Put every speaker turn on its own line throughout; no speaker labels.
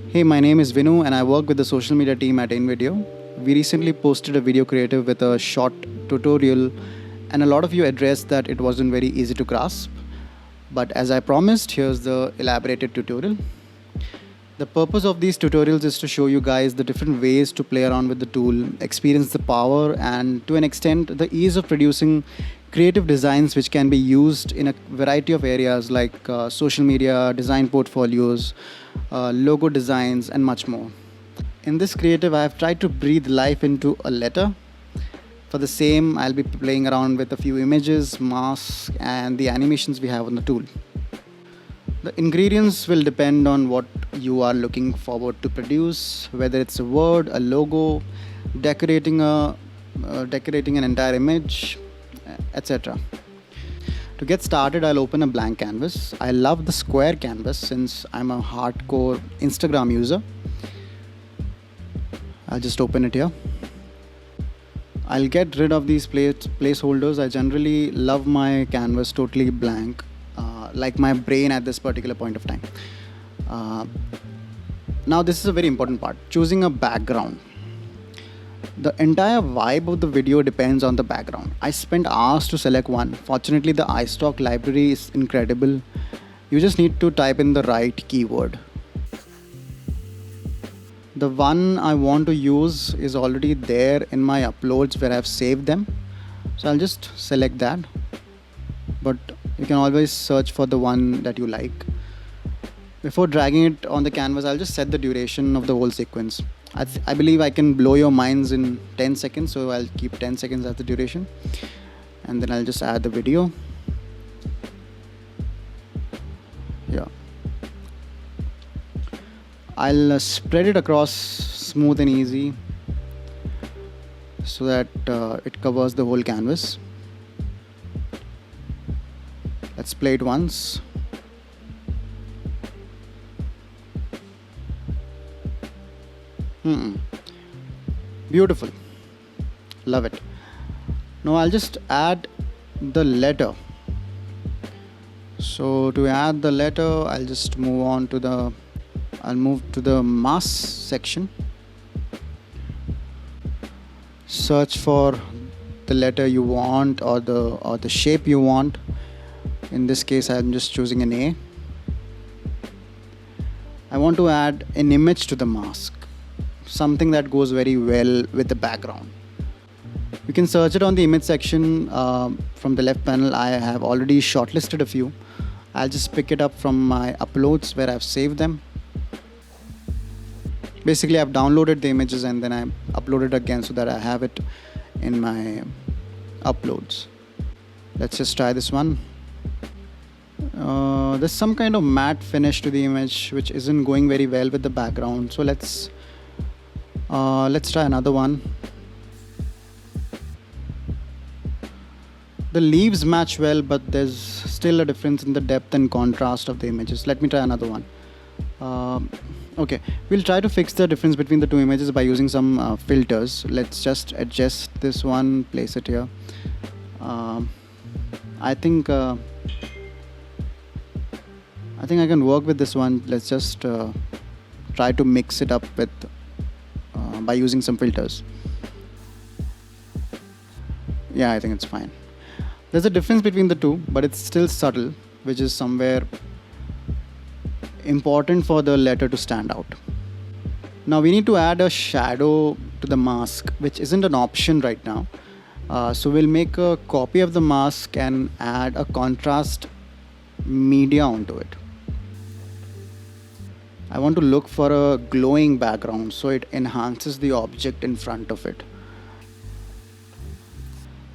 Hey, my name is Vinu and I work with the social media team at InVideo. We recently posted a video creative with a short tutorial, and a lot of you addressed that it wasn't very easy to grasp. But as I promised, here's the elaborated tutorial. The purpose of these tutorials is to show you guys the different ways to play around with the tool, experience the power, and to an extent, the ease of producing creative designs which can be used in a variety of areas like social media, design portfolios, logo designs, and much more. In this creative, I have tried to breathe life into a letter. For the same, I'll be playing around with a few images, masks, and the animations we have on the tool. The ingredients will depend on what you are looking forward to produce, whether it's a word, a logo, decorating decorating an entire image, etc. To get started, I'll open a blank canvas. I love the square canvas since I'm a hardcore Instagram user. I'll just open it here. I'll get rid of these placeholders. I generally love my canvas totally blank, like my brain at this particular point of time. Uh, Now, this is a very important part, choosing a background. The entire vibe of the video depends on the background. I spent hours to select one. Fortunately, the iStock library is incredible. You just need to type in the right keyword. The one I want to use is already there in my uploads where I've saved them. So I'll just select that. But you can always search for the one that you like. Before dragging it on the canvas, I'll just set the duration of the whole sequence. I believe I can blow your minds in 10 seconds, so I'll keep 10 seconds as the duration. And then I'll just add the video. Yeah. I'll spread it across smooth and easy so that it covers the whole canvas. Let's play it once. Beautiful. Love it. Now I'll just add the letter. So to add the letter, I'll just move to the mask section. Search for the letter you want or the shape you want. In this case, I'm just choosing an A. I want to add an image to the mask, something that goes very well with the background. You can search it on the image section from the left panel. I have already shortlisted a few. I'll just pick it up from my uploads where I've saved them. Basically, I've downloaded the images and then I uploaded again so that I have it in my uploads. Let's just try this one. There's some kind of matte finish to the image which isn't going very well with the background. So let's try another one. The leaves match well, but there's still a difference in the depth and contrast of the images. Let me try another one. Okay, we'll try to fix the difference between the two images by using some filters. Let's just adjust this one, place it here. I think I can work with this one. Let's just try to mix it up with by using some filters. Yeah, I think it's fine. There's a difference between the two, but it's still subtle, which is somewhere important for the letter to stand out. Now we need to add a shadow to the mask, which isn't an option right now. So we'll make a copy of the mask and add a contrast media onto it. I want to look for a glowing background so it enhances the object in front of it.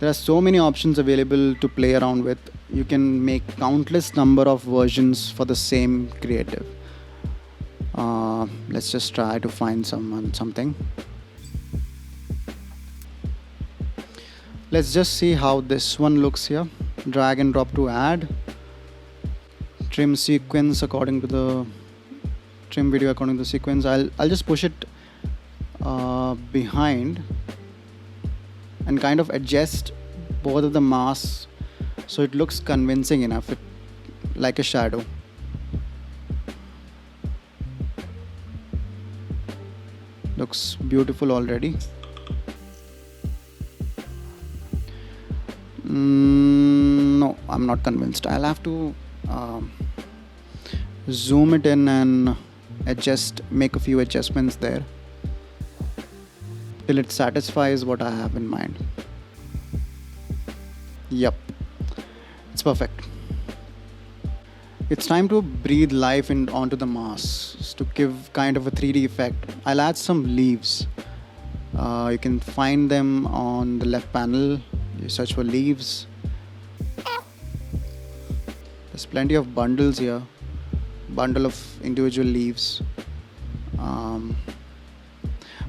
There are so many options available to play around with. You can make countless number of versions for the same creative. Let's just try to find something. Let's just see how this one looks here. Drag and drop to add. Trim sequence according to the trim video according to the sequence. I'll just push it behind and kind of adjust both of the masks so it looks convincing enough, like a shadow. Looks beautiful already. No, I'm not convinced. I'll have to zoom it in and make a few adjustments there till it satisfies what I have in mind. Yep, it's perfect. It's time to breathe life onto the mask to give kind of a 3D effect. I'll add some leaves. You can find them on the left panel. You search for leaves. There's plenty of bundles here. Bundle of individual leaves.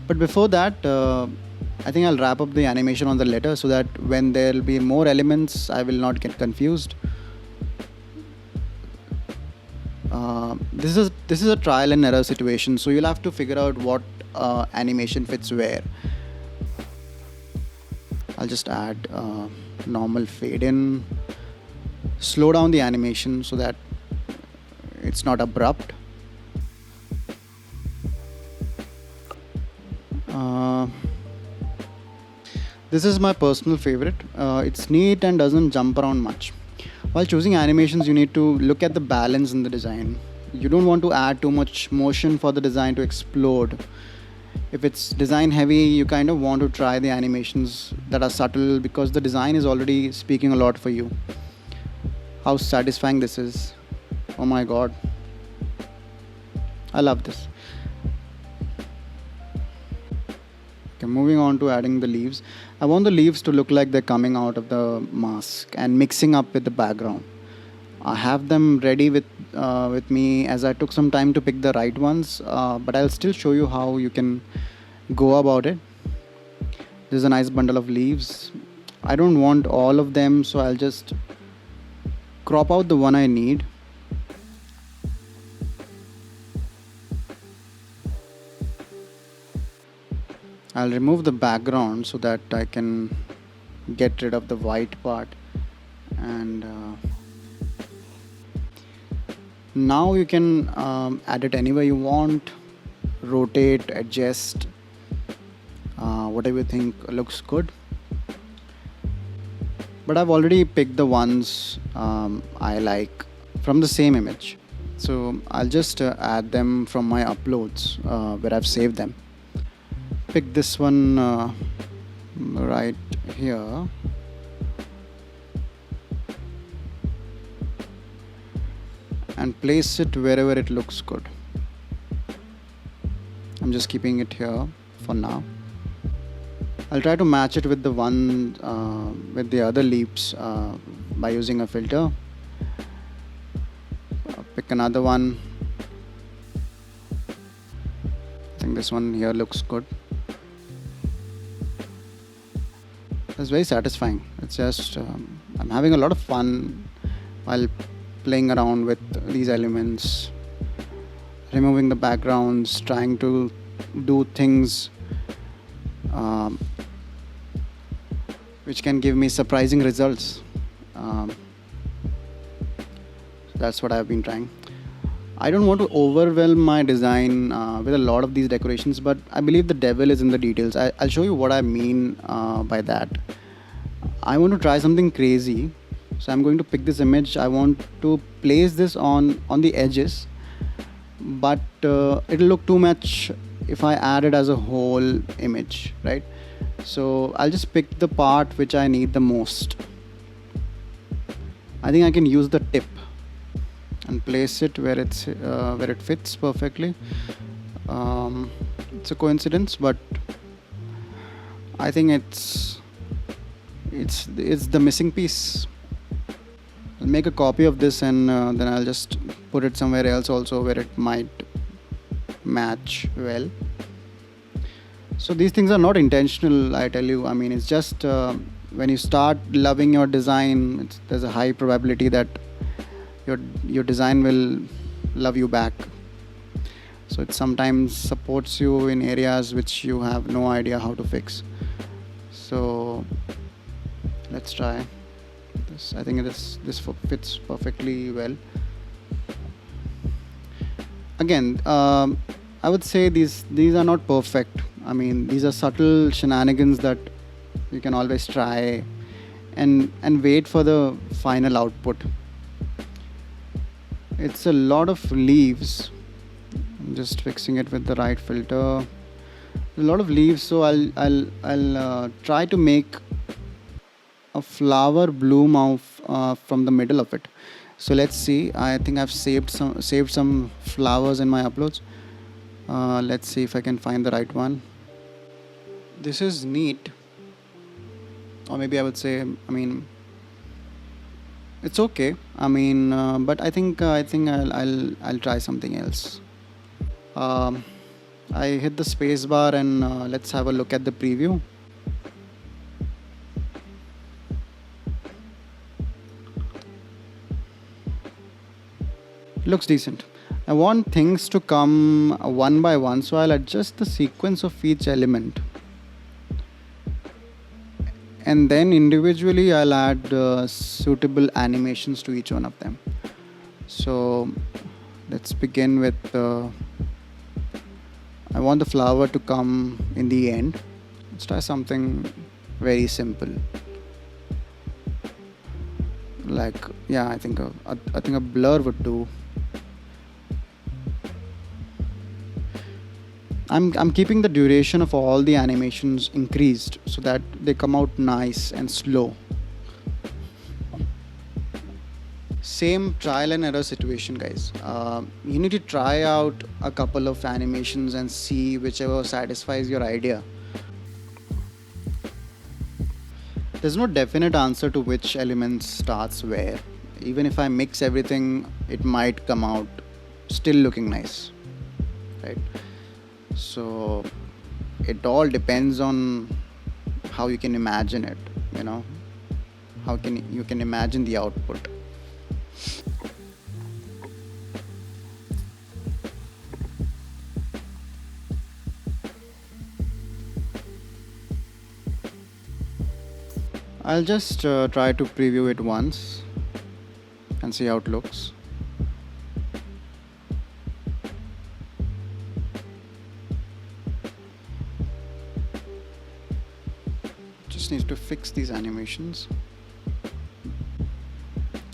But before that, I think I'll wrap up the animation on the letter so that when there'll be more elements, I will not get confused. This is a trial and error situation, so you'll have to figure out what animation fits where. I'll just add normal fade in, slow down the animation so that it's not abrupt. This is my personal favorite. It's neat and doesn't jump around much. While choosing animations, you need to look at the balance in the design. You don't want to add too much motion for the design to explode. If it's design heavy, you kind of want to try the animations that are subtle because the design is already speaking a lot for you. How satisfying this is. Oh my god. I love this. Okay, moving on to adding the leaves. I want the leaves to look like they're coming out of the mask and mixing up with the background. I have them ready with me as I took some time to pick the right ones, but I'll still show you how you can go about it. This is a nice bundle of leaves. I don't want all of them, so I'll just crop out the one I need. I'll remove the background so that I can get rid of the white part, and now you can add it anywhere you want, rotate, adjust, whatever you think looks good. But I've already picked the ones I like from the same image, so I'll just add them from my uploads where I've saved them. Pick this one right here. And place it wherever it looks good. I'm just keeping it here for now. I'll try to match it with the one with the other leaves by using a filter. Pick another one. I think this one here looks good. It's very satisfying. It's just I'm having a lot of fun while playing around with these elements, removing the backgrounds, trying to do things which can give me surprising results. That's what I've been trying. I don't want to overwhelm my design with a lot of these decorations, but I believe the devil is in the details. I'll show you what I mean by that. I want to try something crazy. So I'm going to pick this image. I want to place this on the edges, but it'll look too much if I add it as a whole image, right? So I'll just pick the part which I need the most. I think I can use the tip and place it where it fits perfectly. It's a coincidence, but I think it's the missing piece. I'll make a copy of this and then I'll just put it somewhere else also where it might match well. So these things are not intentional, I tell you. I mean, it's just when you start loving your design, there's a high probability that your design will love you back. So it sometimes supports you in areas which you have no idea how to fix. So let's try this. I think this fits perfectly well. Again, I would say these are not perfect. I mean, these are subtle shenanigans that you can always try and wait for the final output. It's a lot of leaves. I'm just fixing it with the right filter. A lot of leaves, so I'll try to make a flower bloom of from the middle of it. So let's see. I think I've saved some flowers in my uploads. Let's see if I can find the right one. This is neat, or maybe I would say, I mean, it's okay. I mean, but I think I'll try something else. Um, I hit the space bar and let's have a look at the preview. It looks decent. I want things to come one by one, so I'll adjust the sequence of each element. And then individually I'll add suitable animations to each one of them. So let's begin with I want the flower to come in the end. Let's try something very simple. Like, yeah, I think a blur would do. I'm keeping the duration of all the animations increased so that they come out nice and slow. Same trial and error situation, guys. You need to try out a couple of animations and see whichever satisfies your idea. There's no definite answer to which element starts where. Even if I mix everything, it might come out still looking nice, right? So it all depends on how you can imagine it, you know, how can you can imagine the output. I'll just try to preview it once and see how it looks. Just need to fix these animations.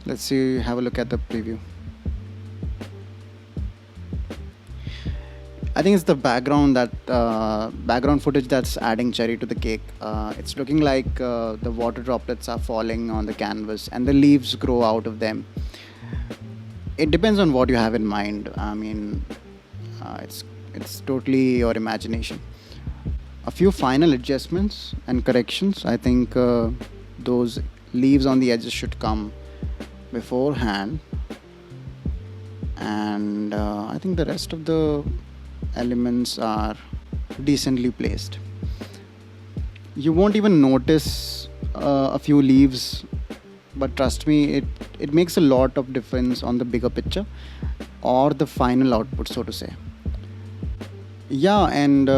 Let's see, have a look at the preview. I think it's the background footage that's adding cherry to the cake. It's looking like the water droplets are falling on the canvas and the leaves grow out of them. It depends on what you have in mind. I mean, it's totally your imagination. A few final adjustments and corrections. I think those leaves on the edges should come beforehand, and I think the rest of the elements are decently placed. You won't even notice a few leaves, but trust me, it makes a lot of difference on the bigger picture or the final output, so to say. Yeah, and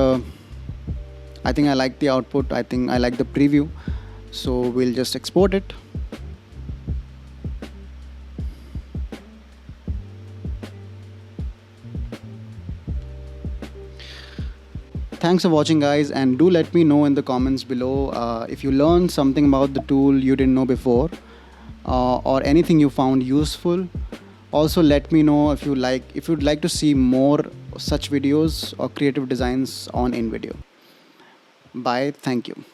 I think I like the output. I think I like the preview. So we'll just export it. Thanks for watching, guys, and do let me know in the comments below if you learned something about the tool you didn't know before, or anything you found useful. Also, let me know if you'd like to see more such videos or creative designs on InVideo. Bye. Thank you.